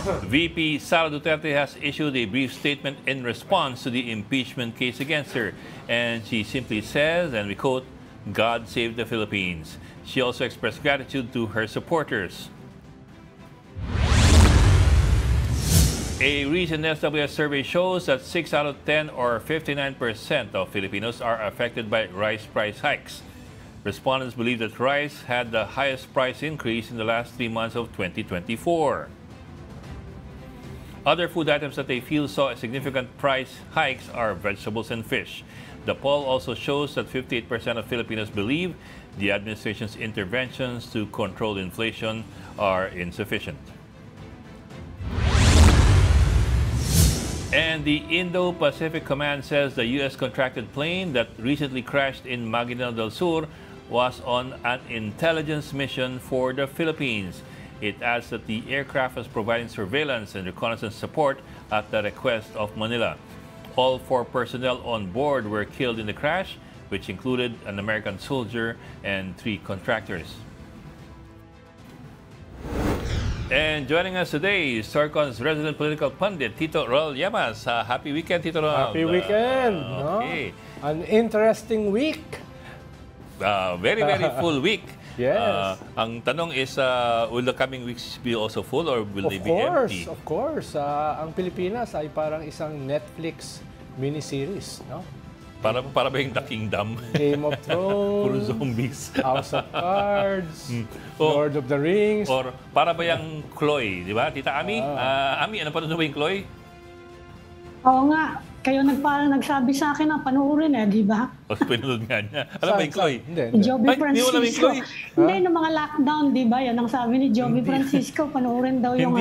VP Sara Duterte has issued a brief statement in response to the impeachment case against her. And she simply says, and we quote, "God save the Philippines." She also expressed gratitude to her supporters. A recent SWS survey shows that 6 out of 10 or 59% of Filipinos are affected by rice price hikes. Respondents believe that rice had the highest price increase in the last 3 months of 2024. Other food items that they feel saw significant price hikes are vegetables and fish. The poll also shows that 58% of Filipinos believe the administration's interventions to control inflation are insufficient. And the Indo-Pacific Command says the U.S. contracted plane that recently crashed in Maguindanao del Sur was on an intelligence mission for the Philippines. It adds that the aircraft was providing surveillance and reconnaissance support at the request of Manila. All 4 personnel on board were killed in the crash, which included an American soldier and 3 contractors. And joining us today is Sorcon's resident political pundit, Tito Rol Llamas. Happy weekend, Tito Rol. Happy weekend. Okay. No? An interesting week. Very, very full week. Yes. Ang tanong is, will the coming weeks be also full or will they be empty? Of course. Ang Pilipinas ay parang isang Netflix miniseries, no? Para ba yung The Kingdom? Game of Thrones. Puro zombies. House of Cards. Lord of the Rings. Or para ba yung Chloe, di ba? Tita Ami? Ami, ano pa doon ba yung Chloe? Oo nga. Kayo parang nagsabi sa akin na panoorin di ba? O, pinunod nga niya. Alam ba yung Chloe? Joby Francisco. Hindi, ng mga lockdown, di ba? Yan ang sabi ni Joby Francisco, panoorin daw yung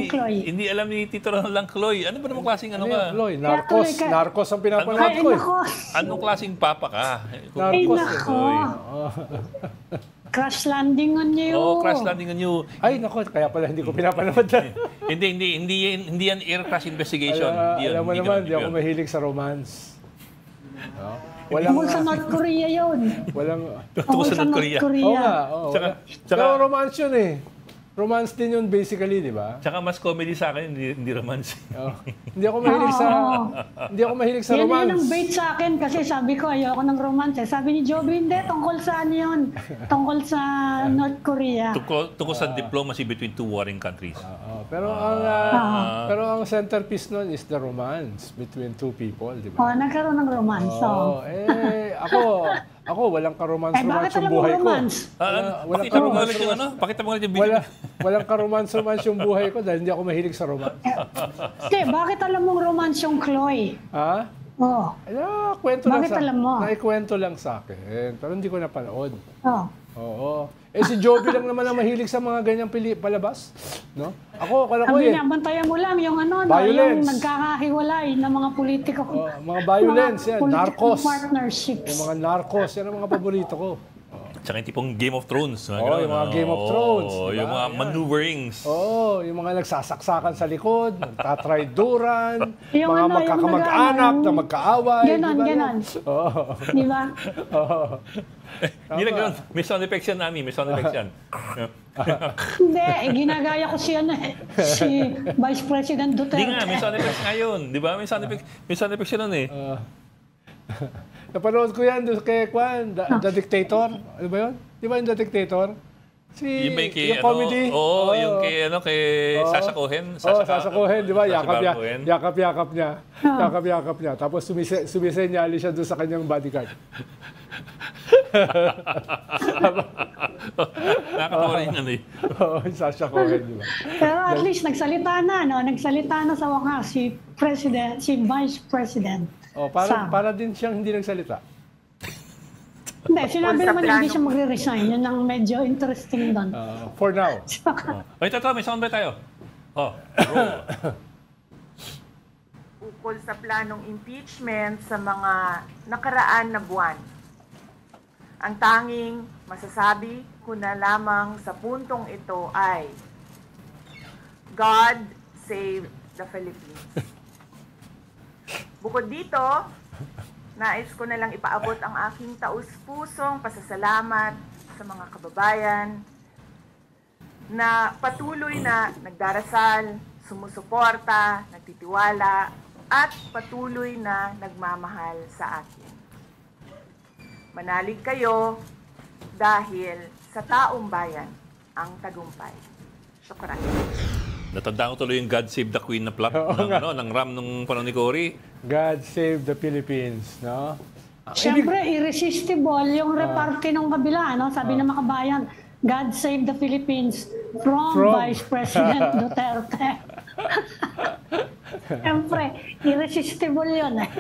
Chloe. Hindi alam ni Tito Ron lang Chloe. Ano ba namang klaseng ano ka? Chloe, Narcos ang pinapanood ko. Anong klaseng papa ka? Narcos. Ay, nako. Crash Landing on You. Oh, Crash Landing on You. Ay, nako, kaya pala hindi ko pinapanood. Hindi yan air crash investigation. Alam mo naman, hindi ako mahilig sa romance. Tungkol sa North Korea yun. Tungkol sa North Korea. Oo nga. Pero romance yun eh. Romance din yun basically, di ba? Tsaka mas comedy sa akin, hindi romance. Hindi ako mahilig sa romance. Yan ang bait sa akin kasi sabi ko ayoko ng romance. Sabi ni Joby, hindi, tungkol sa ano yun? Tungkol sa North Korea. Tungkol sa diplomacy between 2 warring countries. Pero ang centerpiece nun is the romance between 2 people, di ba? Nagkaroon ng romance. Ako, walang ka-romance-romance yung buhay ko. Pakita mo nga yung video. Walang ka-romance-romance yung buhay ko dahil hindi ako mahilig sa romance. Bakit alam mong romance yung Chloe? Ha? Oo. Kwento Bakit alam mo? Naikwento lang sa akin. Pero hindi ko napanood. Oo. Si Joby lang naman ang mahilig sa mga ganyang palabas. No? Ako Ang binabantayan mo lang yung yung nagkakahiwalay ng mga politiko. Mga violence, yan. Narcos. Partnerships. Yung mga narcos, yan ang mga paborito ko. Tsaka yung tipong Game of Thrones. Yung mga Game of Thrones. Yung mga maneuverings. Yung mga nagsasaksakan sa likod, nagtatrayduran, mga magkakamag-anak na magkaaway. Ganon. Di ba? Hindi na gano'n. May sound effects yan, Ami. May sound effects yan. Hindi. Ginagaya ko si Vice President Duterte. Hindi nga. May sound effects nga yun. Di ba? May sound effects yun nun eh. Napanood ko yan kay Kwan, The Dictator. Ano ba yun? Di ba yung The Dictator? Yung comedy. Yung kay Sasha Cohen. Sasha Cohen, di ba? Yakap-yakap niya. Tapos sumisenyali siya doon sa kanyang bodyguard. Nakakatawa rin yan eh. Sasha Cohen, di ba? Pero at least nagsalita na, no? Nagsalita na sa wakas si Vice President. Para din siyang hindi nagsalita. Hindi, sinabi naman hindi siya magre-resign. Yun ang medyo interesting doon. For now. Ito, may sound ba tayo? Ukol sa planong impeachment sa mga nakaraan na buwan. Ang tanging masasabi ko na lamang sa puntong ito ay God save the Philippines. Bukod dito, nais ko na lang ipaabot ang aking taus-pusong pasasalamat sa mga kababayan na patuloy na nagdarasal, sumusuporta, nagtitiwala, at patuloy na nagmamahal sa akin. Manalig kayo dahil sa taong bayan ang tagumpay. Syukran. Natandaan ko tuloy yung God Save the Queen na plot ng RAM nung panahon ni Cory. God Save the Philippines, no? Siyempre, irresistible yung reparty ng kabila, no? Sabi ng mga kabayan, God Save the Philippines from Vice President Duterte. Siyempre, irresistible yun eh.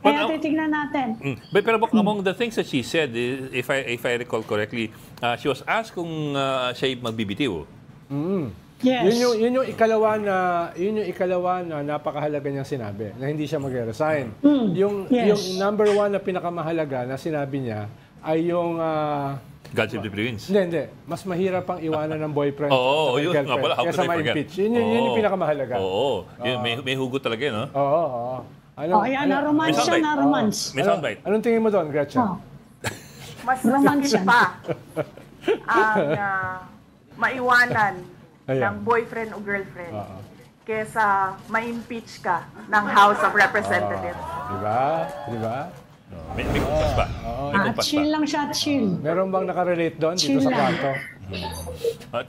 Kaya titignan natin. Pero among the things that she said, if I recall correctly, she was asked kung siya magbibitiw. Yes. Yun yung ikalawa na napakahalaga niyang sinabi, na hindi siya mag-resign. Yung number one na pinakamahalaga na sinabi niya ay yung God Save the Philippines. Hindi. Mas mahirap pang iwanan ng boyfriend Oo, yun nga pala. kaysa ma-impeach. Yun yung pinakamahalaga. Oo. May hugot talaga yun, no? Oo. Ayan, na-romance siya, na-romance. May soundbite. Anong tingin mo doon, Gretchen? Mas masakit pa ang maiwanan ng boyfriend o girlfriend kesa ma-impeach ka ng House of Representatives. Diba? May kumpas pa. Chill lang siya, chill. Meron bang nakarelate doon dito Chill sa lang. kwarto?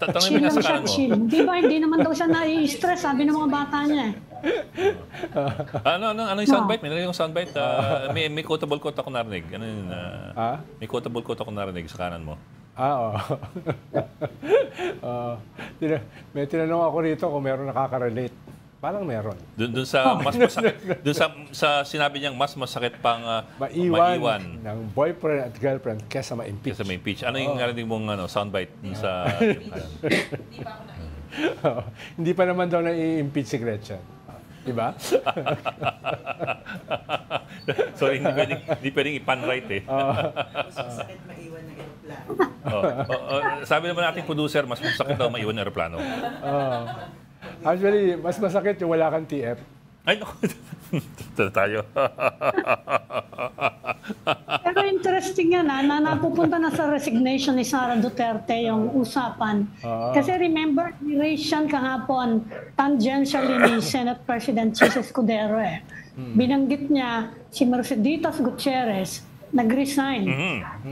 Tanongin Chill mo lang sa siya, kanan mo. chill. Hindi naman daw siya nai-stress, sabi ng mga bata niya eh. Ano yung soundbite? May nalagay yung soundbite. May quotable quote ako narinig. Ano yun? May quotable quote ako narinig sa kanan mo. Oo. May tinanong ako rito kung meron nakaka-relate. Parang meron. Doon sa mas masakit. Doon sa sinabi niyang mas masakit pang maiwan ng boyfriend at girlfriend kesa ma-impeach. Kesa ma-impeach. Ano yung narinig mong soundbite dun sa Hindi pa naman daw na-i-impeach si Gretchen. Diba? So, hindi pwedeng ipan-right eh. Mas masakit maiwan ng aeroplano. Sabi naman nating producer, mas masakit daw maiwan ng aeroplano. Actually, mas masakit yung wala kang TF. Ay, no. Tayo. Pero interesting yan na napupunta na sa resignation ni Sara Duterte yung usapan. Kasi remember, ni-raise yan kahapon tangentially ni Senate President Jesus Escudero eh. Binanggit niya si Merceditas Gutierrez nag-resign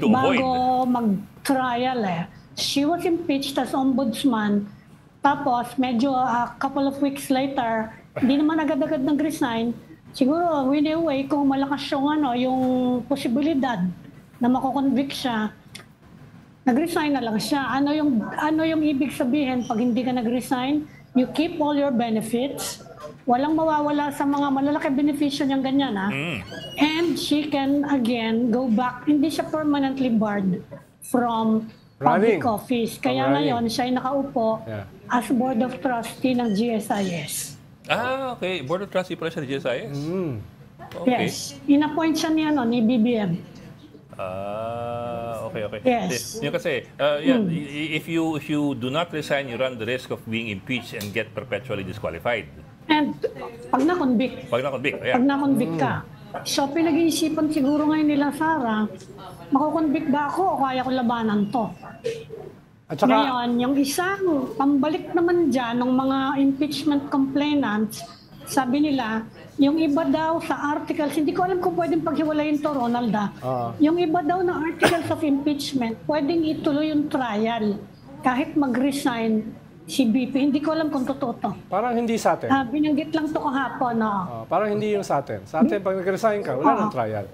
bago mag-trial eh. She was impeached as ombudsman. Tapos, medyo a couple of weeks later, hindi naman agad-agad nag-resign. Siguro, anyway, kung malakas yung posibilidad na makoconvict siya, nag-resign na lang siya. Ano yung ibig sabihin pag hindi ka nag-resign? You keep all your benefits. Walang mawawala sa mga malalaki benepisyo niyang ganyan, ha? And she can, again, go back. Hindi siya permanently barred from public office. Kaya ngayon, siya ay nakaupo as Board of Trustee ng GSIS. Okay. Board of Trustee pala siya ng GSIS? Okay. Yes. In-appoint siya ni BBM. Okay. Yes. Yung kasi, if you do not resign, you run the risk of being impeached and get perpetually disqualified. And pag na-convict. Pag na-convict ka. So, pinag-iisipan siguro ngayon nila, Sara, makukonvict ba ako o kaya ko labanan to? At saka, ngayon, yung isang pambalik naman dyan ng mga impeachment complainants, sabi nila, yung iba daw sa articles, hindi ko alam kung pwedeng paghiwalayin to, Ronald. Yung iba daw na articles of impeachment, pwedeng ituloy yung trial kahit mag-resign si BP. Hindi ko alam kung totoo to. Parang hindi sa atin. Binanggit lang to kahapon. Parang hindi yung sa atin. Sa atin, pag nag-resign ka, wala nang trial.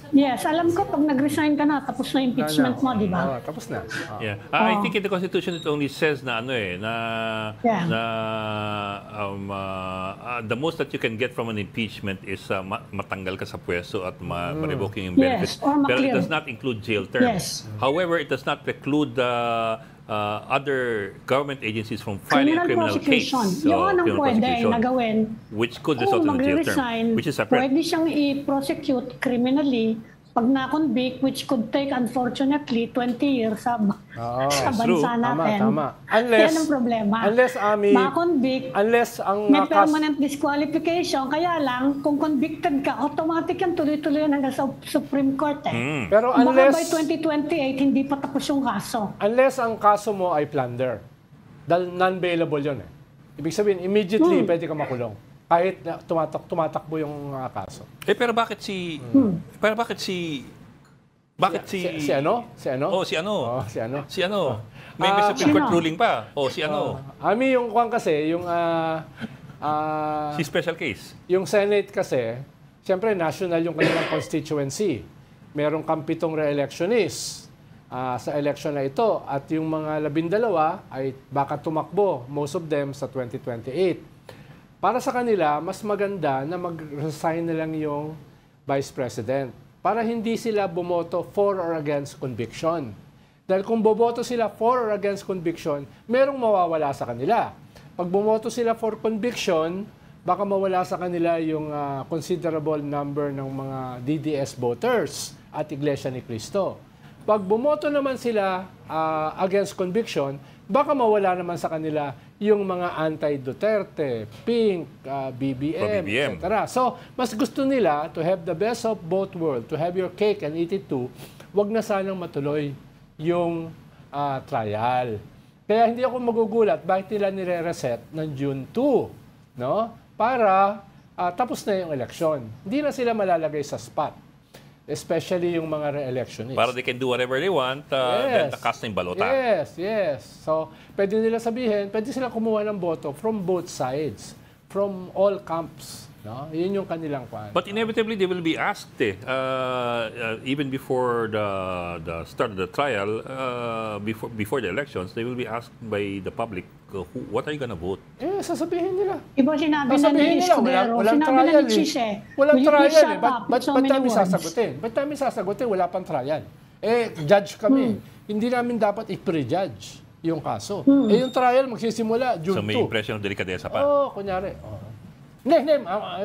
Yes, alam ko pag nag-resign ka na, tapos na impeachment mo, di ba? Tapos na. I think in the Constitution it only says na the most that you can get from an impeachment is matanggal ka sa pwesto at ma-revoking yung benefits. Pero it does not include jail term. However, it does not preclude other government agencies from filing a criminal case. Yun ang pwede na gawin. Which could result in a jail term, which is separate. Pwede siyang i-prosecute criminally pag na-convict, which could take unfortunately 20 years sa bansa natin. Tama. Unless, yan ang problema. Unless, Ami, ma-convict, unless ang may permanent disqualification, kaya lang, kung convicted ka, automatic yan, tuloy-tuloy yan hanggang sa Supreme Court eh. Pero baka unless, by 2028, hindi pa tapos yung kaso. Unless ang kaso mo ay plunder. Dahil non-bailable yun eh. Ibig sabihin, immediately pwede ka makulong. Kahit na tumatakbo yung kaso. Pero bakit si... Si ano? Si ano? Oh, si ano? Oh, si ano? Si ano? May Supreme Court ruling pa. Oh, si ano? Ami, yung kwan kasi, yung... si special case. Yung Senate kasi, siyempre national yung kanilang constituency. Merong kampitong re-electionist sa election na ito. At yung mga 12 ay baka tumakbo, most of them, sa 2028. Para sa kanila, mas maganda na mag-resign na lang yung Vice President para hindi sila bumoto for or against conviction. Dahil kung boboto sila for or against conviction, merong mawawala sa kanila. Pag bumoto sila for conviction, baka mawala sa kanila yung considerable number ng mga DDS voters at Iglesia ni Cristo. Pag bumoto naman sila against conviction, baka mawala naman sa kanila yung mga anti-Duterte, Pink, BBM, etc. So, mas gusto nila to have the best of both worlds, to have your cake and eat it too. Wag na sanang matuloy yung trial. Kaya hindi ako magugulat bakit nila nire-reset ng June 2, no? Para tapos na yung election. Hindi na sila malalagay sa spot. Especially yung mga re-electionists. Para they can do whatever they want, then cast ng balota. Yes. So, pwede nila sabihin, pwede sila kumuha ng boto from both sides, from all camps. No? Yun yung kanilang plan. But inevitably, they will be asked, even before the start of the trial, before the elections, they will be asked by the public, what are you gonna vote? Sasabihin nila. Iba sinabi na ni Escudero, walang sinabi trial na ni Chis eh. Walang Will you trial please shut eh. up? Ba't So many namin words. sasagutin? Ba't namin sasagutin? Wala pang trial. Judge kami. Hindi namin dapat i-prejudge yung kaso. Yung trial magsisimula June 2. So may impression ng delikadesa pa. Kunyari.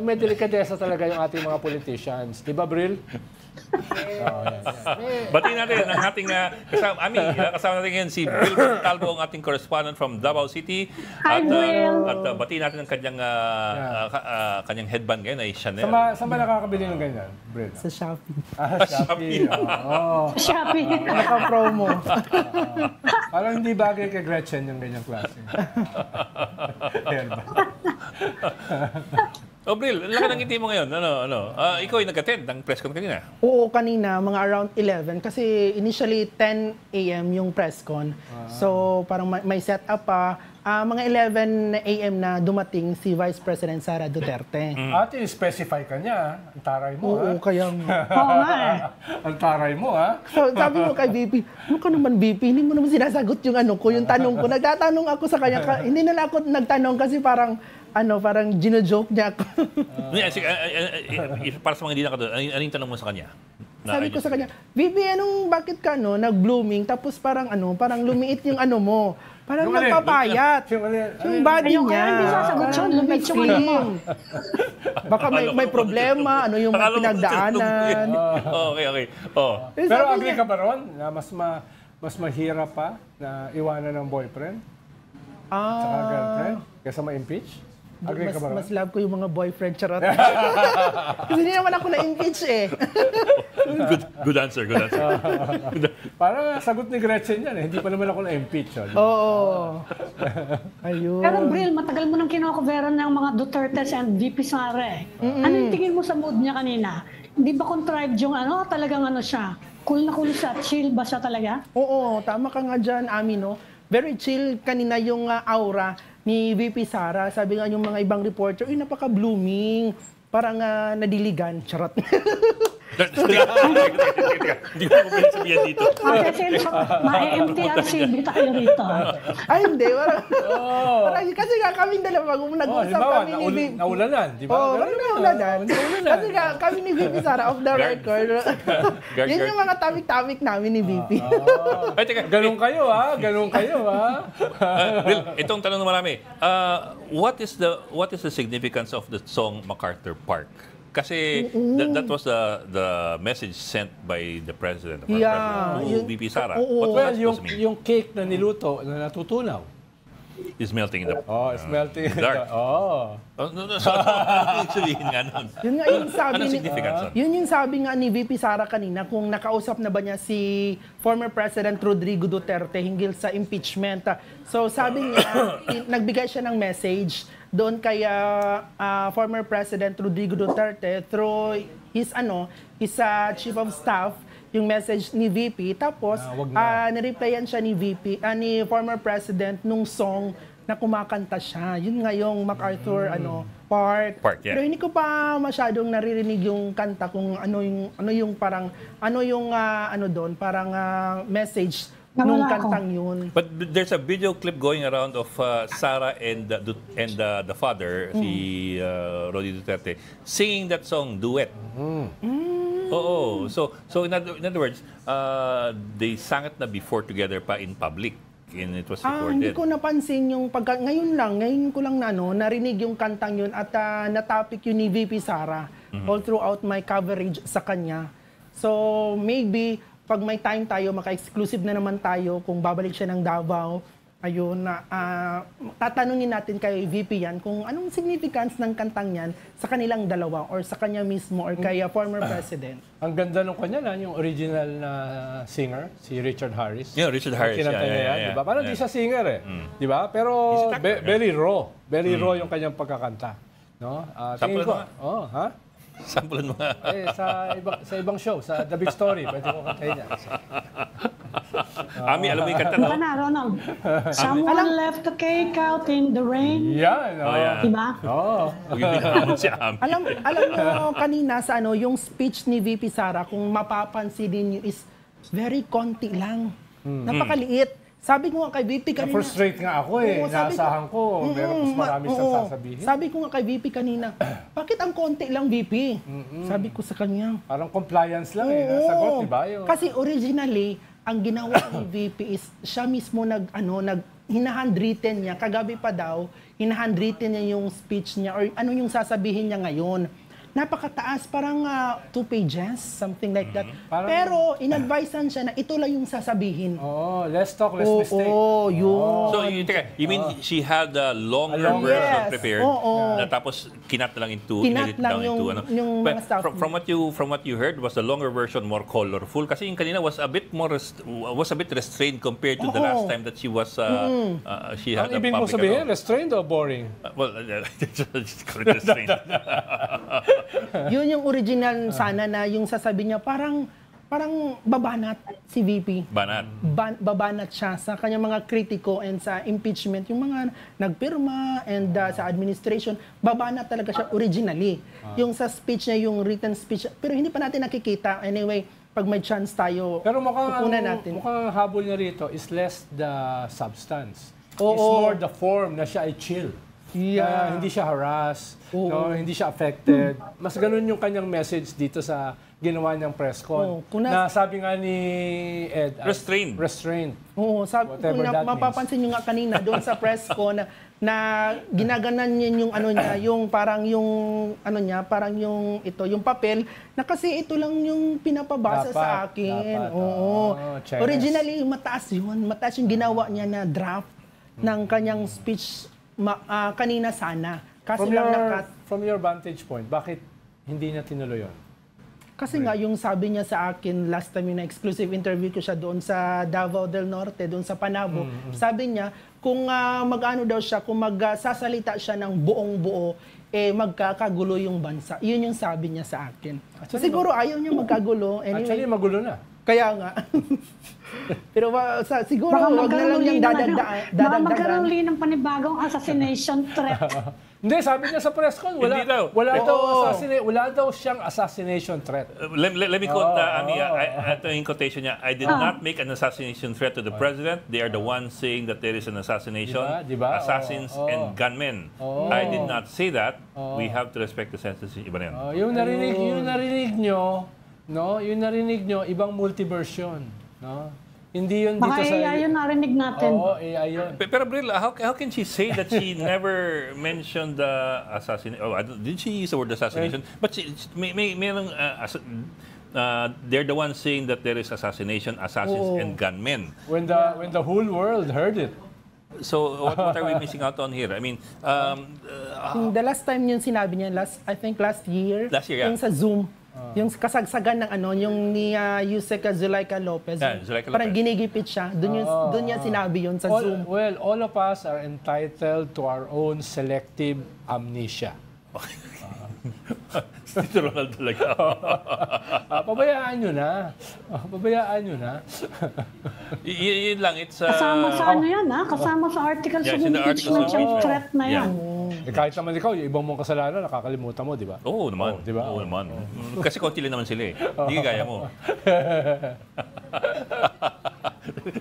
May delikadesa talaga yung ating mga politicians. Di ba, Bril? Batiin natin ang ating kasama natin ngayon si Bril Montalvo, ang ating correspondent from Davao City. Hi, Bril. At batiin natin ang kanyang headband ngayon ay Chanel. Saan ba nakakabili ng ganyan, Bril? Sa Shopee. Shopee. Shopee. Naka-promo. Parang hindi bagay kay Gretchen yung ganyang klase. Bril, laki ng ngiti mo ngayon. Ikaw ay nag-attend ng press con kanina. Oo, kanina, mga around 11. Kasi initially, 10 a.m. yung press con. So, parang may set up pa. Mga 11 a.m. na dumating si Vice President Sara Duterte. At i-specify ka niya. Ang taray mo, Oo, kaya nga. Oo nga eh. Ang taray mo, ha? So, sabi mo kay VP, ano ka naman VP, hindi mo naman sinasagot yung yung tanong ko. Nagtatanong ako sa kanya. Hindi na ako nagtanong kasi parang gino-joke niya ako. Para sa mga hindi nakatoon, ano yung tanong mo sa kanya? Sabi ko sa kanya, VP, bakit ka nag-blooming, tapos parang lumiit yung mo. Parang Yung alin? nagpapayat. Yung body Ayun, niya. kaya hindi sasagot yun. Lumit yung Nag-slim. Baka may problema, yung pinagdaanan. Okay. Pero agree ka ba ron na mas mahirap pa na iwanan ng boyfriend saka girlfriend kaysa ma-impeach? Agree ka ba ron? Mas love ko yung mga boyfriend, charot. Kasi hindi naman ako na-impeach eh. Good answer. Parang sagot ni Gretchen yan eh. Hindi pa naman ako na-impeach. Oo. Ayun. Pero Bril, matagal mo nang kinocoveran ng mga Dutertes and VP Sara eh. Ano yung tingin mo sa mood niya kanina? Hindi ba contrived yung talagang siya? Cool na cool siya? Chill ba siya talaga? Oo, tama ka nga dyan, Ami, no? Very chill kanina yung aura ni VP Sara. Sabi nga yung mga ibang reporter, napaka-blooming. Parang nadiligan. Charot. Hindi ko pwede sabihin dito. Kasi ma-MTRCB tayo rito. Ay, hindi. Parang, kasi nga kami dalawa, nag-usap kami ni VP. Naulanan, di ba? Naulanan. Kasi nga kami ni VP Sara, off the record. Yun yung mga topic-topic namin ni VP. Ay, teka. Ganun kayo, ha? Bill, itong tanong na marami. What is the significance of the song MacArthur Park? Kasi that was the message sent by the President of our Yeah, President to VP Sara. Oo. What was Well, that supposed to mean? yung cake na niluto, na natutunaw. Is melting in the Oh, it's melting. dark. Oh. Oh, no, so, ano sabihin nga nun? Yun nga yung sabi Anong ni, significance nun? yun yung sabi nga ni VP Sara kanina kung nakausap na ba niya si former President Rodrigo Duterte hinggil sa impeachment. So sabi niya, nagbigay siya ng message doon kay former President Rodrigo Duterte through his chief of staff, yung message ni VP. Tapos wag na. nireplyan siya ni VP, ni former President nung song na kumakanta siya. Yun nga yung MacArthur part. Yeah. Pero hindi ko pa masyadong naririnig yung kanta kung ano yung parang doon, parang message nung Nawala ako. kantang yun. But there's a video clip going around of Sara and the father, si Rodi Duterte, singing that song, Duet. Oo. So in other words, they sang it na before together pa in public. And it was recorded. Hindi ko napansin yung ngayon ko lang narinig yung kantang yun at na-topic yun ni VP Sara all throughout my coverage sa kanya. So maybe pag may time tayo, maka-exclusive na naman tayo kung babalik siya ng Davao, ayun, tatanungin natin kay VP yan kung anong significance ng kantang yan sa kanilang dalawa or sa kanya mismo or kay former president. Ang ganda nung kanya yung original na singer, si Richard Harris. Yeah, Richard Harris. Kinanta niya yan, di ba? Parang di siya singer di ba? Pero He's an actor, very raw. Very raw yung kanyang pagkakanta. No? Tingin Sample ko, mo nga. Sampulan mo nga. sa ibang show, sa The Big Story, pwede ko kantahin yan. Ami, alam mo yung kanta, Ano no? ka na, Ronald? Someone left the cake out in the rain. Yan. yeah. Diba? Oh. Huwag yung binahan si Ami. Alam mo kanina sa yung speech ni VP Sara, kung mapapansin niyo is very konti lang. Napakaliit. Sabi ko nga kay VP kanina. Frustrate nga ako Oo, sabi Naasahan ko, meron mas marami siyang oo. sasabihin. Sabi ko nga kay VP kanina, bakit ang konti lang VP? Sabi ko sa kanya. Parang compliance lang Oo. nasagot, di ba? Kasi originally, ang ginawa ni VP is siya mismo hinahandwritten niya. Kagabi pa daw, hinahandwritten niya yung speech niya or ano yung sasabihin niya ngayon. Napakataas, parang 2 pages, something like that. Parang- Pero in-advisean siya na ito lang yung sasabihin. Oh, less talk, less mistake. Oo, yun. So, you mean she had a longer longer- version Yes. prepared, Oo. na tapos kinat lang into, Kinat edit lang down yung- into, ano? yung mga But stuff from what you heard, was the longer version more colorful? Kasi yung kanina was a bit more, was a bit restrained compared to the Oo. last time that she was, she had Ang a ibig mo public, sabihin, restrained o boring? well, just call it restrained. Yun yung original sana na yung sasabihin niya, parang babanat si VP. Banat. Babanat siya sa kanyang mga kritiko and sa impeachment, yung mga nagpirma and sa administration, babanat talaga siya originally. Yung sa speech niya, yung written speech, pero hindi pa natin nakikita. Anyway, pag may chance tayo, Pero mukhang natin. mukhang habol niya rito is less the substance. Oo. It's more the form na siya ay chill. Yeah. Na hindi siya harass, Oo. hindi siya affected. Mas ganun yung kanyang message dito sa ginawa niyang press con. Oo, Na sabi nga ni Ed, Restrained. Restrained. Oo, Whatever kung that mapapansin nyo nga kanina doon sa press ko na ginaganan niya yung yung parang yung parang yung yung papel na kasi ito lang yung pinapabasa sa akin. Dapat. Oo. Cheres. Originally mataas yun. Mataas yung ginawa niya na draft ng kanyang speech kanina sana. Kasi From your vantage point, bakit hindi niya tinuloy yun? Kasi nga, yung sabi niya sa akin, last time yung na-exclusive interview ko siya doon sa Davao del Norte, doon sa Panabo, sabi niya, kung daw siya, kung magsasalita siya ng buong-buo, magkakagulo yung bansa. Yun yung sabi niya sa akin. So, siguro ayaw niya magkagulo. Anyway, Actually, magulo na. kaya nga. Pero siguro, wag na lang niyang Baka magkaroon uli ng panibagong assassination threat. Hindi, sabi niya sa press con, Hindi daw. wala daw siyang assassination threat. Let me quote, Ami, ito yung quotation niya. I did not make an assassination threat to the president. They are the ones saying that there is an assassination. Diba? Assassins and gunmen. I did not say that. We have to respect the censorship. Iba na yan. Yung narinig nyo, no? Yung narinig nyo, ibang multiversion, no? Hindi yun Baka dito sa... AI yun narinig natin. Oo, AI yun. Pero Bril, how can she say that she never mentioned the assassination? Oh, did she use the word assassination? But merong, they're the ones saying that there is assassination, assassins, and gunmen. When the whole world heard it. So what are we missing out on here? I mean, The last time yung sinabi niya, I think last year, yeah. yung sa Zoom, yung kasagsagan ng yung ni Yusek Zulaika Lopez, Zulaika parang Lopez. ginigipit siya. Doon niya sinabi yun sa Zoom. Well, all of us are entitled to our own selective amnesia. Tito Ronald talaga. Pabayaan nyo na. Pabayaan nyo na. Yun lang, it's... Kasama sa ano yan, Kasama sa articles Yes, of in the articles impeachment of yung impeachment. threat na yan. Kahit naman ikaw, yung ibang mong kasalanan, nakakalimutan mo, di ba? Oo naman. di ba? Oo naman. Kasi konti lang naman sila eh. Hindi kaya mo.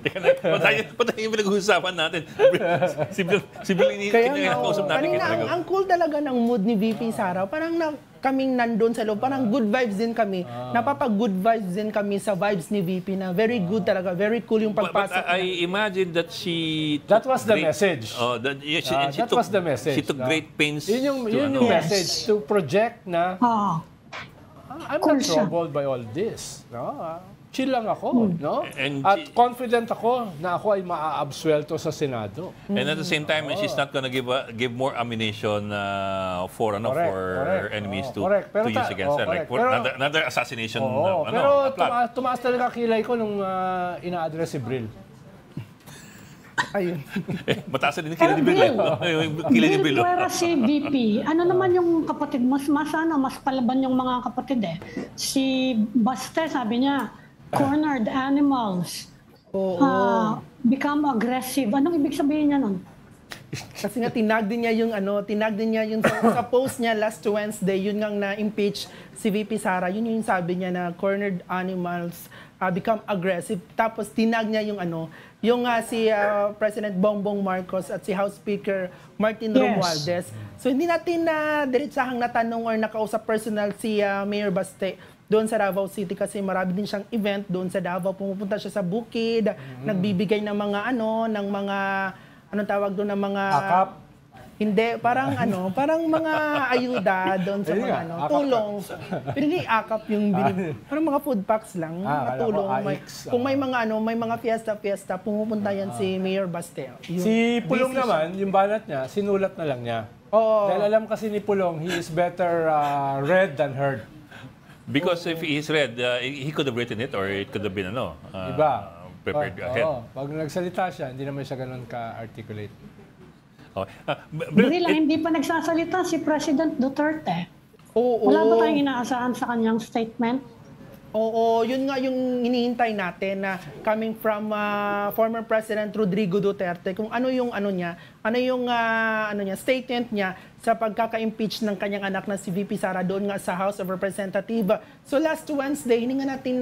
Teka na, patay yung pinag-uusapan natin. Sibil kinakausap natin. Kanina, ang cool talaga ng mood ni VP Sara. Parang kaming nandun sa loob. Parang good vibes din kami. Napapag-good vibes din kami sa vibes ni VP na very good talaga. Very cool yung pagpasok. But I imagine that she... That was the message. Oh, that was the message. She took great pains Yun yung message to project na I'm not troubled by all this. No? Chill lang ako, no? At confident ako na ako ay maa-absuelto sa Senado. And at the same time, she's not gonna give more ammunition for enemies to use against her. Like another assassination pero plot. tumaas talaga kilay ko nung ina-address si Bril. Ayun. Mataas din kilay ni Bril. Kilay ni Bril. Pero si VP, ano naman yung kapatid, mas palaban yung mga kapatid eh. Si Baste, sabi niya, cornered animals become aggressive. Anong ibig sabihin niya nun? Kasi nga tinag din niya yung sa post niya last Wednesday, yun ngang na-impeach si VP Sara. Yun yung sabi niya na cornered animals become aggressive. Tapos tinag niya yung si President Bongbong Marcos at si House Speaker Martin Romualdez. So hindi natin na diretsahang natanong or nakausap personal si Mayor Baste doon sa Davao City kasi marami din siyang event doon sa Davao. Pumupunta siya sa bukid, nagbibigay ng mga ng mga anong tawag doon ng mga akap. Hindi, parang parang mga ayuda doon sa mga tulong. Pero hindi akap yung parang mga food packs lang, mga tulong. Kung may mga may mga fiesta, pumupunta yan si Mayor Baste. Si Pulong naman, yung banat niya, sinulat na lang niya. Dahil alam kasi ni Pulong, he is better read than heard. Because if he's read, he could have written it or it could have been prepared ahead. Pag nagsalita siya, hindi naman siya ganun ka-articulate. Hindi lang, hindi pa nagsasalita si President Duterte. Wala ba tayong inaasahan sa kanyang statement? Oo, yun nga yung hinihintay natin na coming from former President Rodrigo Duterte kung ano yung statement niya sa pagkaka-impeach ng kanyang anak na si VP Sara doon nga sa House of Representatives. So last Wednesday, hininga natin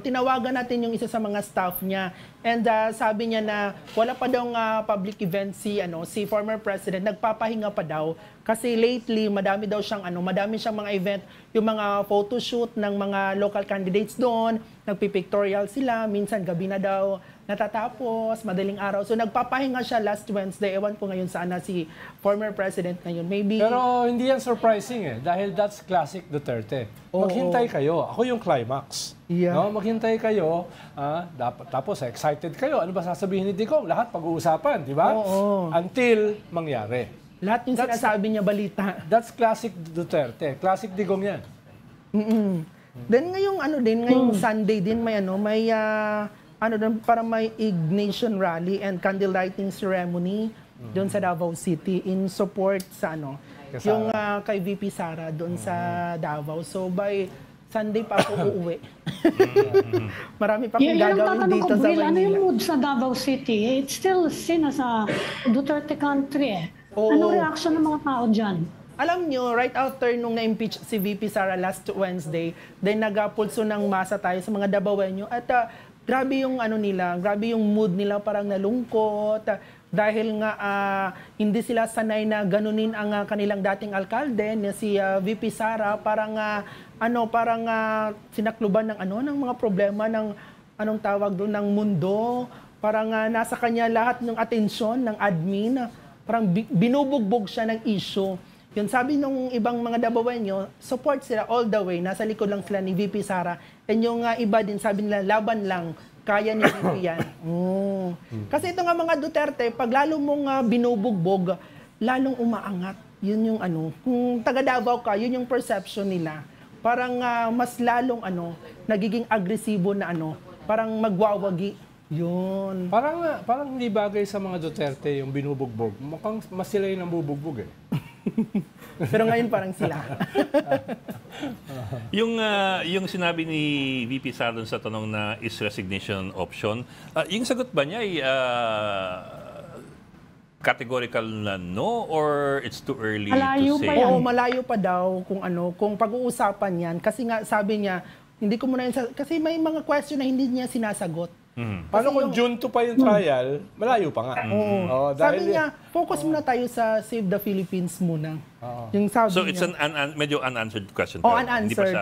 tinawagan natin yung isa sa mga staff niya. And sabi niya na wala pa daw public event si former president, nagpapahinga pa daw kasi lately madami siyang mga event, yung mga photoshoot ng mga local candidates doon, nagpipictorial sila, minsan gabi na daw natatapos, madaling araw. So nagpapahinga siya last Wednesday. Ewan ko ngayon saan si former president ngayon. Maybe... Pero hindi yan surprising dahil that's classic Duterte. Maghintay kayo. Ako yung climax. Yeah. No? Maghintay kayo. Tapos excited kayo. Ano ba sasabihin ni Digong? Lahat pag-uusapan, di ba? Until mangyari. Lahat yung sinasabi niya balita. That's classic Duterte. Classic Digong yan. Then ngayong Sunday din may parang may ignition rally and candle lighting ceremony doon sa Davao City in support sa yung kay VP Sara doon sa Davao. So by Sunday pa ako uuwi. Marami pa akong gagawin dito sa Manila. Ano yung mood sa Davao City? It's still seen as a Duterte country Ano reaction ng mga tao dyan? Alam nyo, right after nung na-impeach si VP Sara last Wednesday, then nagapulso ng masa tayo sa mga Davaoenyo at grabe yung grabe yung mood nila, parang nalungkot dahil nga hindi sila sanay na ganunin ang kanilang dating alkalde na si VP Sara, parang sinakluban ng ng mga problema ng anong tawag doon, ng mundo. Parang nasa kanya lahat ng atensyon ng admin. Parang binubugbog siya ng issue. Yun, sabi nung ibang mga Dabawenyo, support sila all the way. Nasa likod lang sila ni VP Sara. And yung iba din, sabi nila, laban lang. Kaya ni VP yan. Kasi ito nga mga Duterte, pag lalo mong binubugbog, lalong umaangat. Yun yung kung taga Davao ka, yun yung perception nila. Parang mas lalong nagiging agresibo na parang magwawagi. Yun. Parang hindi bagay sa mga Duterte yung binubugbog. Mukhang mas sila yung nambubugbog eh. Pero ngayon parang sila. Yung sinabi ni VP Sara sa tanong na is resignation option, yung sagot ba niya ay categorical na no or it's too early Malayo to say? pa yan. Oo, malayo pa daw kung pag-uusapan yan. Kasi nga sabi niya, hindi ko muna kasi may mga question na hindi niya sinasagot. Paano kung June 2 pa yung trial, malayo pa nga. Oo. Sabi niya, focus muna tayo sa Save the Philippines muna. Yung sabi So niya, it's medyo unanswered question. unanswered.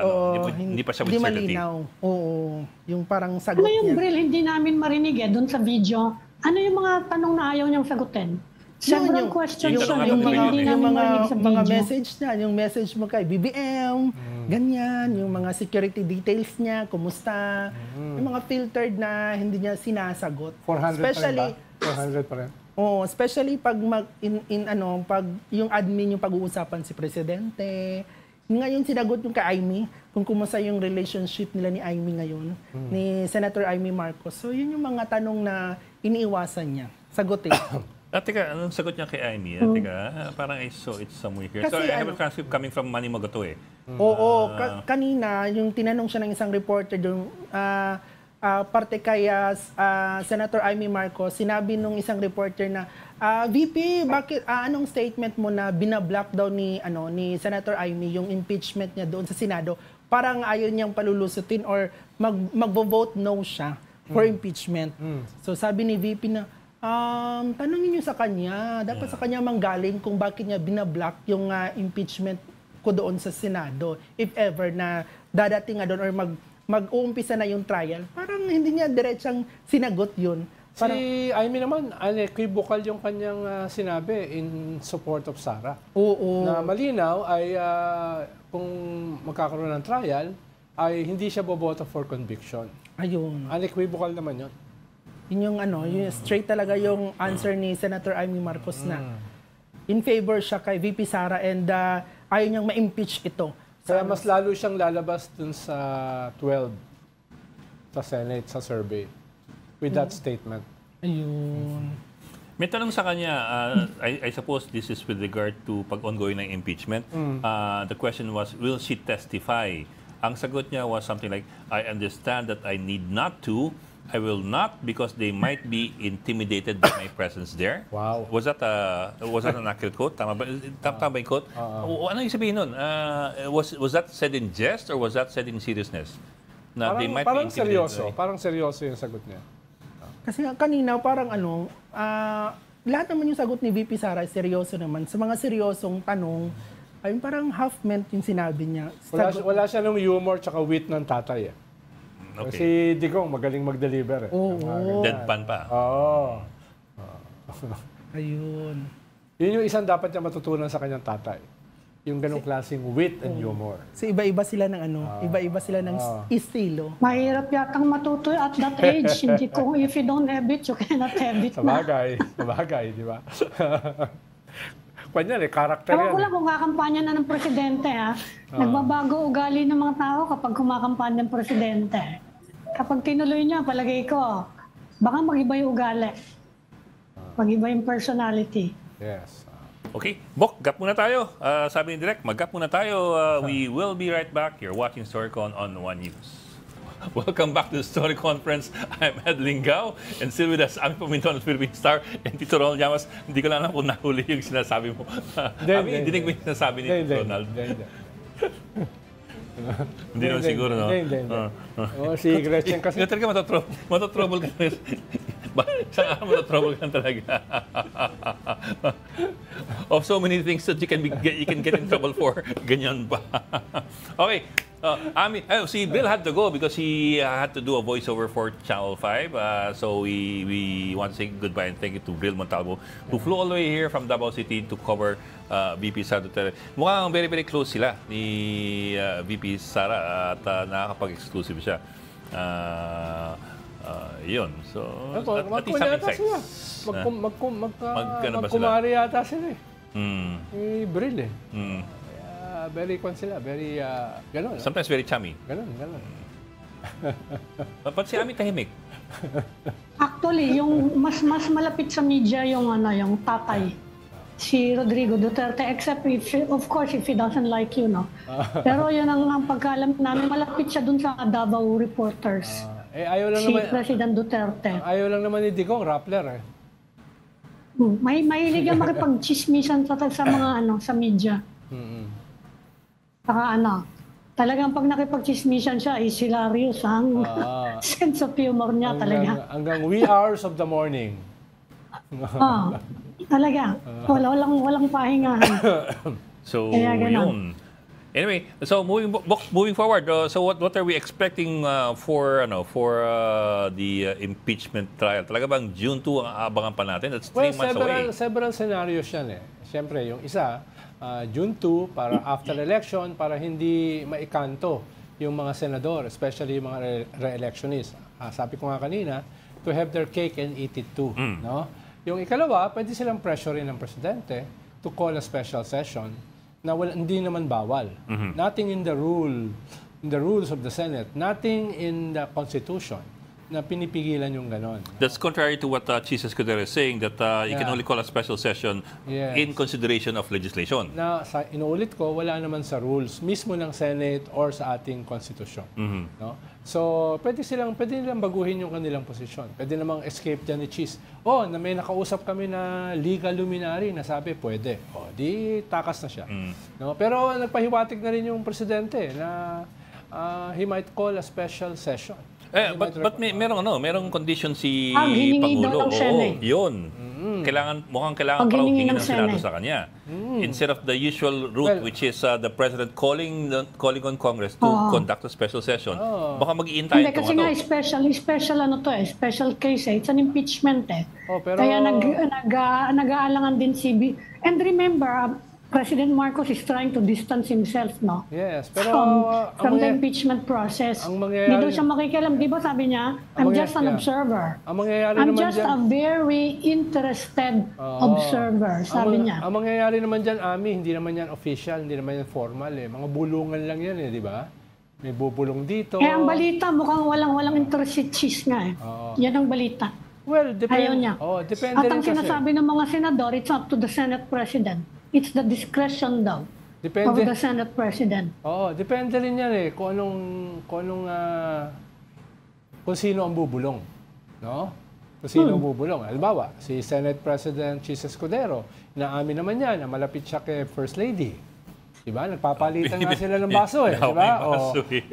Hindi pa siya Hindi with certainty. malinaw. Oo. Yung parang sagot Ano yung niya. Bril, hindi namin marinig doon sa video. Ano yung mga tanong na ayaw niyang sagutin? Several questions yung siya tanong yung natin hindi yung namin marinig sa mga video. message niya, yung message mo kay BBM, ganyan, yung mga security details niya, kumusta, yung mga filtered na hindi niya sinasagot. 400 Especially, pa rin ba? 400 pa rin? especially pag pag yung admin yung pag-uusapan si presidente. Ngayon sinagot yung kay Amy, kung kumusta yung relationship nila ni Amy ngayon, ni Senator Amy Marcos. So yun yung mga tanong na iniiwasan niya. Sagutin. Teka, anong sagot niya kay Amy? Teka, parang I saw it somewhere here. So Kasi I have a transcript coming from Manny Magato eh. Oo, kanina, yung tinanong siya ng isang reporter doon, parte kay Senator Amy Marcos, sinabi nung isang reporter na, VP, bakit, anong statement mo na binablock daw ni Senator Amy yung impeachment niya doon sa Senado? Parang ayaw niyang palulusutin or magvo-vote no siya for impeachment. So sabi ni VP na, tanongin niyo sa kanya. Dapat sa kanya manggaling kung bakit niya binablock yung impeachment ko doon sa Senado. If ever na dadating nga doon or mag-uumpisa na yung trial, parang hindi niya diretsang sinagot yun. Parang, Si Amy naman, unequivocal yung kanyang sinabi in support of Sara. oo. Na malinaw ay kung magkakaroon ng trial, ay hindi siya boboto for conviction. Ayun. Unequivocal naman yun. Yun yung yung straight talaga yung answer ni Senator Amy Marcos na in favor siya kay VP Sara and ayaw niyang ma-impeach ito. Kaya mas lalo siyang lalabas dun sa 12 sa Senate, sa survey with that statement. Ayun. May tanong sa kanya, I suppose this is with regard to pag-ongoing ng impeachment. The question was, will she testify? Ang sagot niya was something like, I understand that I need not to. I will not because they might be intimidated by my presence there. Wow. Was that an accurate quote? Tama ba yung quote? Ano yung sabihin nun? Was that said in jest or was that said in seriousness? Na they might Parang be intimidated seryoso. by- Parang seryoso yung sagot niya. Kasi nga kanina parang lahat naman yung sagot ni VP Sara seryoso naman. Sa mga seryosong tanong, ay parang half meant yung sinabi niya. Wala siya ng humor tsaka wit ng tatay eh. Okay. Si Digong magaling mag-deliver eh. Oo. Deadpan pa. Oo. Ayun. Yun yung isang dapat niya matutunan sa kanyang tatay. Yung ganong klaseng wit and humor. So iba-iba sila ng iba-iba sila ng estilo. Mahirap yatang matuto at that age. Hindi ko, if you don't have it, you cannot have it na. Sabagay, di ba? Kunyari, karakter Ewan yan. ko lang kung kakampanya na ng presidente, ha? Nagbabago ugali ng mga tao kapag kumakampanya ng presidente. Kapag tinuloy niya, palagay ko, baka mag-iba yung ugali. Mag-iba yung personality. Yes. Okay, Bok, gap muna tayo. Sabi ni Direk, mag-gap muna tayo. We will be right back. You're watching Storycon on One News. Welcome back to the Story Conference. I'm Ed Lingao and still with us, Ami Paminton ng Philippine Star and Tito Ronald Llamas. Hindi ko lang alam kung nahuli yung sinasabi mo. Ami, dinig mo yung sinasabi ni Tito Ronald. Hindi naman siguro, no? Hindi. Si Gretchen kasi. Ikaw talaga matotrouble ka. Isang araw matotrouble ka talaga. Of so many things that you can get in trouble for. Ganyan ba? Okay. Si Bill had to go because he had to do a voiceover for Channel 5. So we want to say goodbye and thank you to Bill Montalvo, who flew all the way here from Davao City to cover VP Sara Duterte. Mukhang very, very close sila ni VP Sara at nakakapag-exclusive siya. Yun. So, at least some insights. Magkumari yata sila eh. Brill eh. Very ganon. Sometimes very chummy. Ganon. Ba't si Ami tahimik? Actually, yung mas malapit sa media yung tatay, si Rodrigo Duterte, except of course if he doesn't like you, no. Pero yun ang pagkaalam namin, malapit siya dun sa Davao reporters. Ayaw lang si naman, President Duterte. Ayaw lang naman ni Digong, Rappler eh. Mahilig ang makipag-chismisan sa mga sa media. Saka talagang pag nakipag-chismisan siya, is hilarious ang sense of humor niya talaga. Hanggang wee hours of the morning. Talaga. Walang pahingahan. So, yun. Anyway, so moving forward, so what are we expecting for the impeachment trial? Talaga bang June 2 ang aabangan pa natin? That's 3 months away. Several scenarios yan eh. Siyempre, yung isa, June 2 para after election, para hindi maikanto yung mga senador, especially yung mga re-electionists. Sabi ko nga kanina, to have their cake and eat it too. No? Yung ikalawa, pwede silang pressurein ng presidente to call a special session na hindi naman bawal. Nothing in the rules of the Senate, nothing in the Constitution na pinipigilan yung ganon. That's contrary to what Chis Escudero is saying, that you can only call a special session in consideration of legislation. Inuulit ko, wala naman sa rules mismo ng Senate or sa ating Constitution. No? So, pwede nilang baguhin yung kanilang posisyon. Pwede namang escape dyan ni Chis. Na may nakausap kami na legal luminary na sabi, pwede. Di takas na siya. No? Pero nagpahiwatig na rin yung presidente na he might call a special session. But merong condition si Pangulo. Oo, yun. Mukhang kailangan pa raw hingin ng Senado sa kanya. Instead of the usual route, which is the President calling on Congress to conduct a special session. Baka mag-iintay Hindi, kasi nga special case eh. It's an impeachment eh. Kaya nag-aalangan din si And remember, President Marcos is trying to distance himself, no? Yes, pero from the impeachment process. Hindi daw siya makikialam. Di ba sabi niya, I'm just an observer. I'm just a very interested observer, sabi niya. Ang mangyayari naman dyan, Ami, hindi naman yan official, hindi naman yan formal eh. Mga bulungan lang yan eh, di ba? May bubulong dito. Ang balita, mukhang walang interest si Chis nga eh. Yan ang balita. Well, ayaw niya. Depende At ang sinasabi ng mga senador, it's up to the Senate President. It's the discretion daw of the Senate President. Depende rin yan eh kung sino ang bubulong, no? Kung sino ang bubulong. Halimbawa, si Senate President Chis Escudero, inaamin naman yan na malapit siya kay First Lady. Diba? Nagpapalitan nga sila ng baso eh. Diba?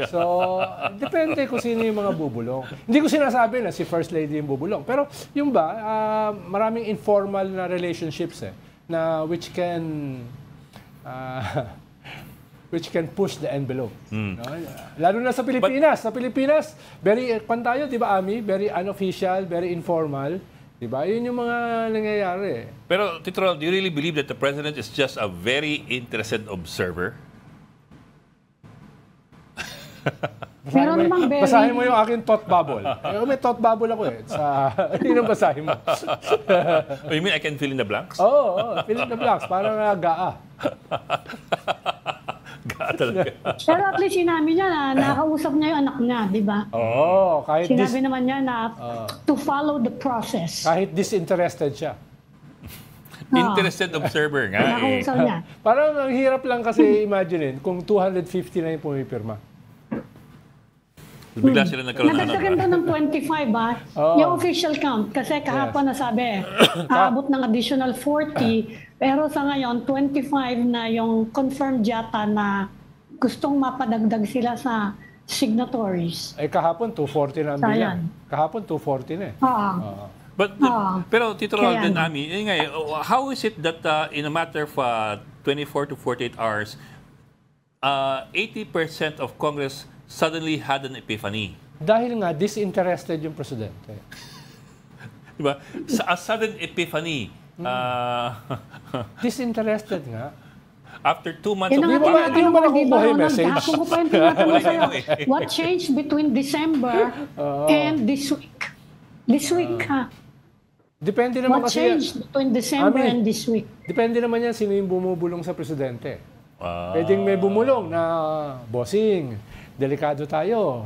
So, depende kung sino yung mga bubulong. Hindi ko sinasabi na si First Lady yung bubulong. Pero yung maraming informal na relationships eh. Na which can push the envelope. No? Lalo na sa Pilipinas. Sa Pilipinas, very tayo, 'di ba, Ami? Very unofficial, very informal, 'di ba? 'Yun yung mga nangyayari. Pero Tito Ral, do you really believe that the president is just a very interested observer? Basahin mo yung aking thought bubble. May thought bubble ako eh. Hindi nang basahin mo. You mean I can fill in the blanks? Oo, fill in the blanks. Parang gaa. Gaa talaga. Pero at least sinabi niya na nakausap niya yung anak niya, di ba? Kahit sinabi naman niya na to follow the process. Kahit disinterested siya. Interested observer nga eh. Nakausap niya. Parang ang hirap lang kasi imaginein kung 250 na yung pumipirma. Bigla sila nagkaroon Nadagdagan daw ng 25 yung official count. Kasi kahapon nasabi, aabot ng additional 40. Pero sa ngayon, 25 na yung confirmed yata na gustong mapadagdag sila sa signatories. Kahapon 240 na ang bilang. Kahapon 240 na eh. Pero Tito Ral din, Ami, how is it that in a matter of 24 to 48 hours, 80% of Congress suddenly had an epiphany. Dahil nga, disinterested yung presidente. Diba? A sudden epiphany. Disinterested nga. After 2 months Yan of ang Di ba- di mo ba nakukuha yung Ronald? message? Kahapon ko pa yung tinatanong Wala sa'yo. yun eh. What changed between December and this week? This week, ha? Depende naman What kasi... changed between December Ami, and this week? Depende naman yan sino yung bumubulong sa presidente. Ah. Pwedeng may bumulong na, bossing, delikado tayo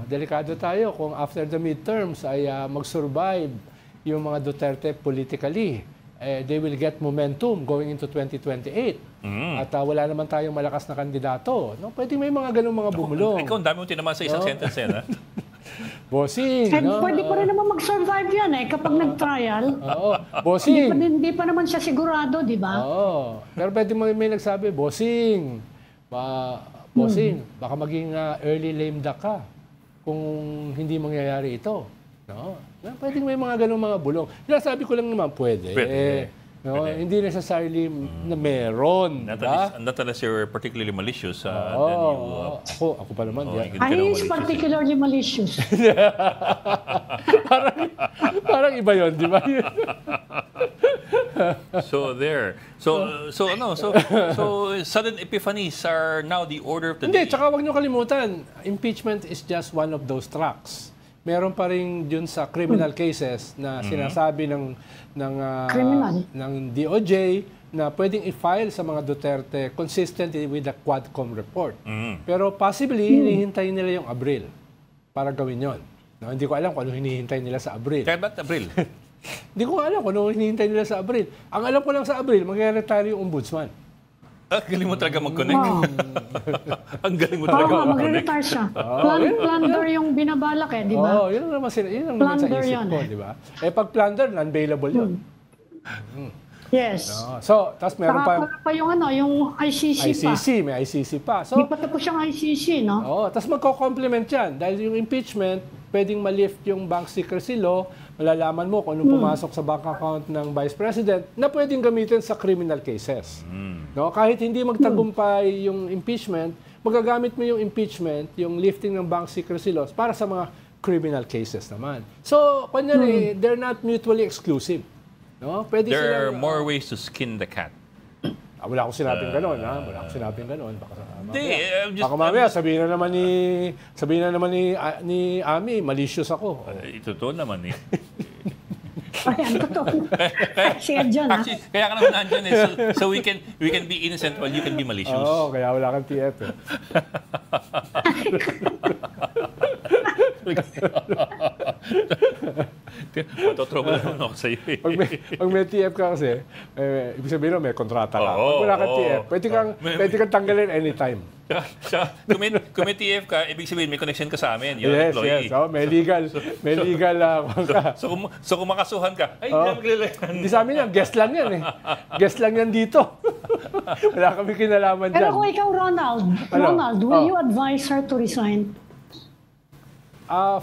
kung after the midterms ay mag-survive yung mga Duterte politically. They will get momentum going into 2028. At wala naman tayong malakas na kandidato. No? Pwedeng may mga ganung mga bumulong. Ikaw, ang dami mong tinamaan sa isang sentence yan, ha? Bossing, And no? pwede pa rin naman mag-survive yan kapag nag-trial. Oo. Bossing. Hindi pa naman siya sigurado, di ba? Oo. Pero pwede may nagsabi, bossing, bossing, baka maging early lame duck ka kung hindi mangyayari ito. No? Pwedeng may mga ganung mga bulong. Sabi ko lang naman, pwede. No? Pwede. Hindi necessarily na meron. Not unless you're particularly malicious. Then Ako pa naman. you He can is particularly malicious. Parang iba yon, di ba? So there. So sudden epiphanies are now the order of the Hindi, day. tsaka huwag niyo kalimutan, impeachment is just one of those tracks. Meron pa rin dun sa criminal cases na sinasabi ng DOJ na pwedeng i-file sa mga Duterte consistent with the Quadcom report. Pero possibly, hinihintay nila yung Abril para gawin yon. No, hindi ko alam kung ano hinihintay nila sa Abril. Kaya ba't Abril? Hindi ko alam kung ano hinihintay nila sa Abril. Ang alam ko lang sa Abril, mag-retire yung ombudsman. Ang galing mo talaga mag-connect. Ang galing mo Oo, talaga mag-connect. magre-retire siya. Plunder yung binabalak di ba? Oo, yun ang naman, yun ang naman sa Plunder isip yun ko, di ba? Pag plunder, non-bailable yun. Yes. So, tapos meron pa Saka pa yung yung ICC pa. may ICC pa. So, Hindi pa tapos yung ICC, no? tapos magko-complement yan. Dahil yung impeachment, pwedeng ma-lift yung bank secrecy law, malalaman mo kung anong pumasok sa bank account ng Vice President na pwedeng gamitin sa criminal cases. No? Kahit hindi magtagumpay yung impeachment, magagamit mo yung impeachment, yung lifting ng bank secrecy laws para sa mga criminal cases naman. So, kunyari, they're not mutually exclusive. No? Pwede There are silang, more ways to skin the cat. wala akong sinabing gano'n, ha? Wala akong sinabing gano'n. Baka mamaya, sabihin na naman ni Ami, malicious ako. Totoo naman eh. Ayan, totoo. Siya dyan, ha? Actually, kaya ka naman nandyan eh. So we can be innocent while you can be malicious. Oo, kaya wala kang TF eh. Matotrouble naman ako sa'yo eh. Pag may TF ka kasi, ibig sabihin may kontrata ka. Pag wala kang TF, pwede kang tanggalin anytime. Kung may TF ka, ibig sabihin may connection ka sa amin. You're Yes, an employee. yes. May legal ka. So kung makasuhan ka, ay, hindi na maglalayan. Hindi sa amin yan, guest lang yan eh. Guest lang yan dito. Wala kami kinalaman dyan. Pero kung ikaw, Ronald, will you advise her to resign?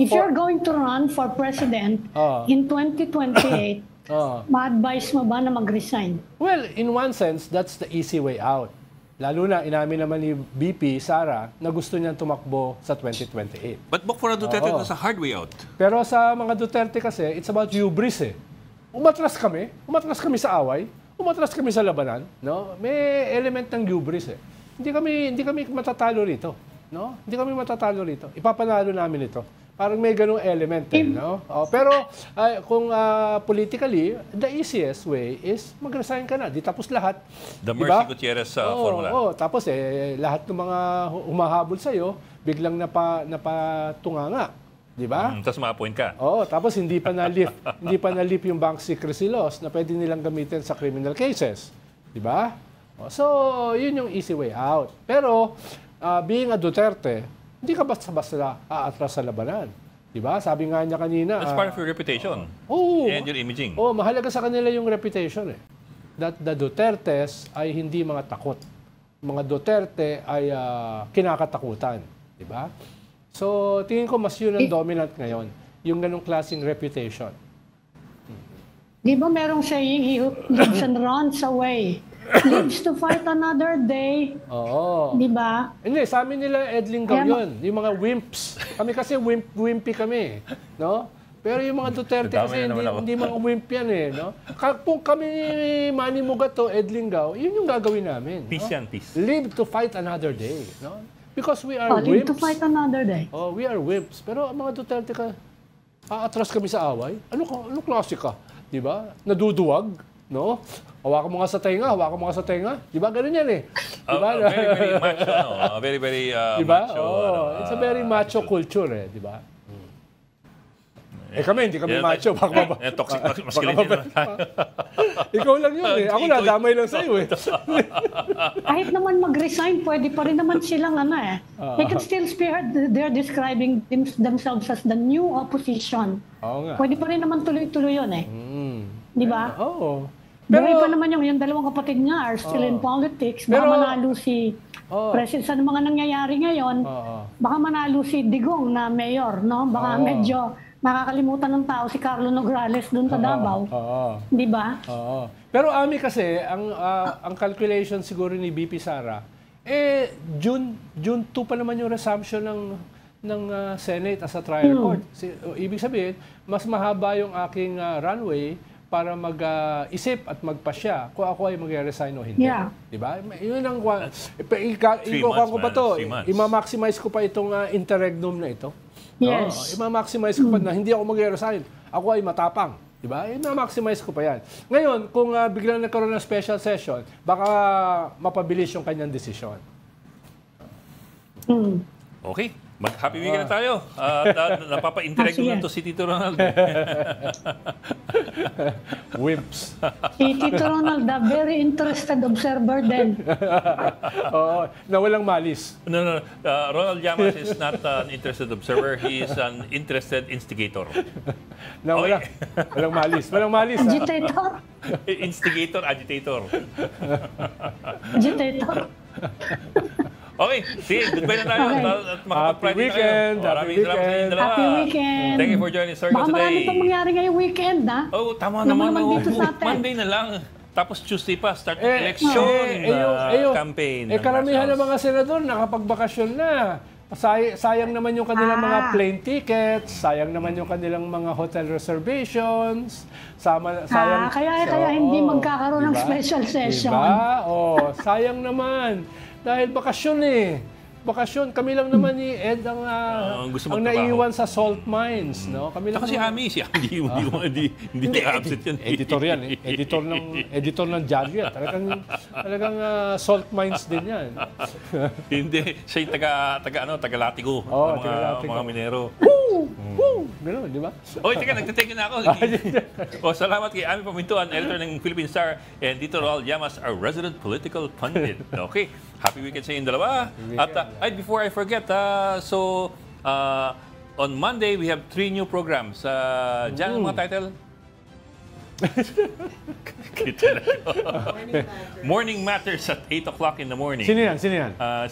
If you're going to run for president in 2028, ma-advise mo ba na mag-resign? Well, in one sense, that's the easy way out. Lalo na, inamin naman ni BP, Sara, na gusto niyang tumakbo sa 2028. But for a Duterte, that's a hard way out. Pero sa mga Duterte kasi, it's about hubris eh. Umatras kami sa away, umatras kami sa labanan, no? May element ng hubris eh. Hindi kami matatalo rito, no? Hindi kami matatalo rito. Ipapanalo namin ito. Parang may ganung element eh, no? Pero kung politically, the easiest way is mag-resign ka na. Di tapos lahat. The Diba? Mercy Gutierrez formula. Tapos lahat ng mga humahabol sa'yo, biglang napatunganga. Di ba? Tapos ma-appoint ka. Tapos hindi pa na-lift yung bank secrecy laws na pwede nilang gamitin sa criminal cases. Di ba? So, yun yung easy way out. Pero, being a Duterte, hindi ka basta-basta aatras sa labanan. Diba? Sabi nga niya kanina. That's part of your reputation. And your imaging. Mahalaga sa kanila yung reputation eh. That the Dutertes ay hindi mga takot. Mga Duterte ay kinakatakutan. Diba? So, tingin ko mas yun ang dominant ngayon. Yung ganong klaseng reputation. Di ba merong saying, he who lives and runs away lives to fight another day. Oo. Di ba? Hindi, sa amin nila Edlingaw Kaya yun. Yung mga wimps. Kami kasi wimpy kami. No? Pero yung mga Duterte Dami kasi na naman ako. hindi mga wimp yan eh. No? Kung kami Manny Mugato, Edlingaw, yun yung gagawin namin. Peace no? yan, peace. Live to fight another day. No? Because we are Live wimps. to fight another day. Oh, we are wimps. Pero ang mga Duterte aatras kami sa away. Ano klase ka? Di ba? Naduduwag, no? Hawakan mo nga sa tenga, hawakan mo nga sa tenga. Di ba? Ganun yan eh. Di ba? Very macho, ano? Very Di ba? macho. Oh, it's a very macho culture eh, di ba? Kami, hindi kami macho. Baka Toxic masculinity naman tayo. Ikaw lang yun eh. Ako nadamay lang sa'yo eh. Kahit naman mag-resign, pwede pa rin naman silang They can still spearhead. They're describing themselves as the new opposition. Oo nga. Pwede pa rin naman tuloy-tuloy yun eh. Di ba? Oo. Buhay pa naman yung dalawang kapatid niya are still in politics. Baka manalo si President sa mga nangyayari ngayon. Baka manalo si Digong na mayor, no? Baka medyo nakakalimutan ng tao si Carlo Nograles doon sa Davao. Di ba? Oo. Pero Ami kasi, ang calculation siguro ni BP Sara, June 2 pa naman yung resumption ng Senate as a trial court. Ibig sabihin, mas mahaba yung aking runway para mag-isip at magpasya kung ako ay mag-resign o hindi. Yeah. Di ba? Yun ang ikukuha ko pa to. 3 months. Ima-maximize ko pa itong interregnum na ito. Yes. Ima-maximize ko pa na hindi ako mag-resign. Ako ay matapang. Di ba? Ima-maximize ko pa yan. Ngayon, kung biglang nagkaroon ng special session, baka mapabilis yung kanyang desisyon. Okay. Mag-happy weekend na tayo. Napapa-interact ko lang to si Tito Ronald. Wimps. Si Tito Ronald, a very interested observer din. Oo, na walang malis. No. Ronald Llamas is not an interested observer. He is an interested instigator. Na walang malis. Walang malis. Agitator? Instigator, agitator. Agitator? Okay, sige, goodbye na tayo. Okay. At Happy weekend. Maraming salamat sa inyong dalawa. Happy weekend. Thank you for joining Circle Baka marami today. pang mangyari ngayong weekend, ha? Oh, tama Naman naman. dito sa atin. Monday na lang. Tapos Tuesday pa, start ng election campaign. Karamihan ng nationals. mga senador nakapagbakasyon na. Sayang naman yung kanilang mga plane tickets, sayang naman yung kanilang mga hotel reservations, sayang. Kaya hindi magkakaroon ng Diba? special session. Diba? Sayang naman. Dahil bakasyon eh. Bakasyon. Kami lang naman ni Ed ang gusto ang magtrabaho. naiwan sa salt mines. No? Kami lang Saka si Ami, hindi absent yan. Editor yan eh. Editor ng Diaryo yan. Talagang salt mines din yan. Hindi, siya yung taga-Latigo. taga-Latigo. Mga minero. Gano'n, di ba? Oy, teka, nagtitake na ako. Salamat kay Ami Pamintuan, editor ng Philippine Star, and dito Ronald Llamas, our resident political pundit. Okay, happy weekend sa inyong dalawa. At before I forget, on Monday, we have 3 new programs. Diyan ang mga title? Morning Matters at 8 o'clock in the morning. Sino yan?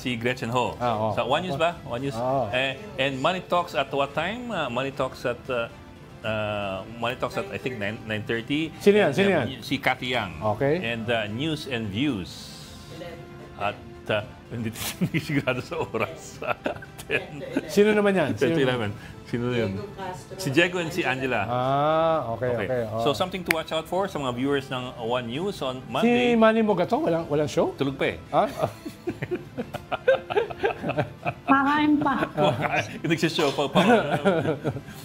Si Gretchen Ho. Sa One News ba? One News. And Money Talks at what time? Money Talks at I think 9:30. Sino yan? Si Cathy Yang. Okay. And News and Views. At hindi sigurado sa oras. 10. Sino naman yan? 11. Sino yun? Si Diego and si Angela. Okay. So something to watch out for sa mga viewers ng One News on Si Monday. Manny Mugato, walang show? Tulog pa eh. Makain pa. Nagsishow pa.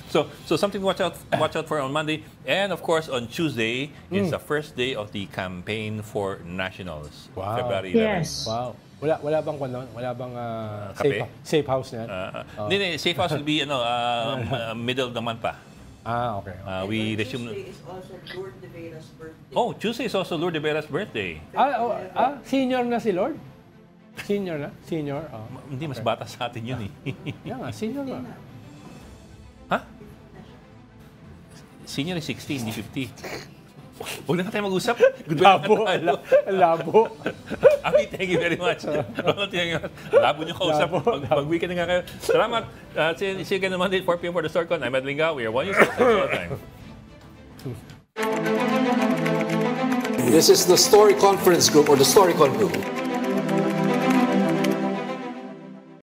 So something to watch out for on Monday. And of course on Tuesday is the first day of the campaign for nationals. Wow. February 11. Yes. Wow. Wala bang kwanon? Wala bang Kape? safe house niyan? Hindi, safe house will be middle of the month pa. Okay. We resume. Tuesday is also Lourdes de Vera's birthday. Oh, Tuesday is also Lourdes de Vera's birthday. Senior na si Lord? Senior na? Senior? Hindi, mas bata sa atin yun eh. Yan nga, senior na. Ha? Senior is 60, hindi 50. Huwag na tayo mag-usap. Labo. Ami, thank you very much. Labo niyo kausap. Mag-weekend na nga kayo. Salamat. See you again on Monday, 4 p.m. for the StarCon. I'm Ed Linga. We are One News. This is the Story Conference Group or the StoryCon Group.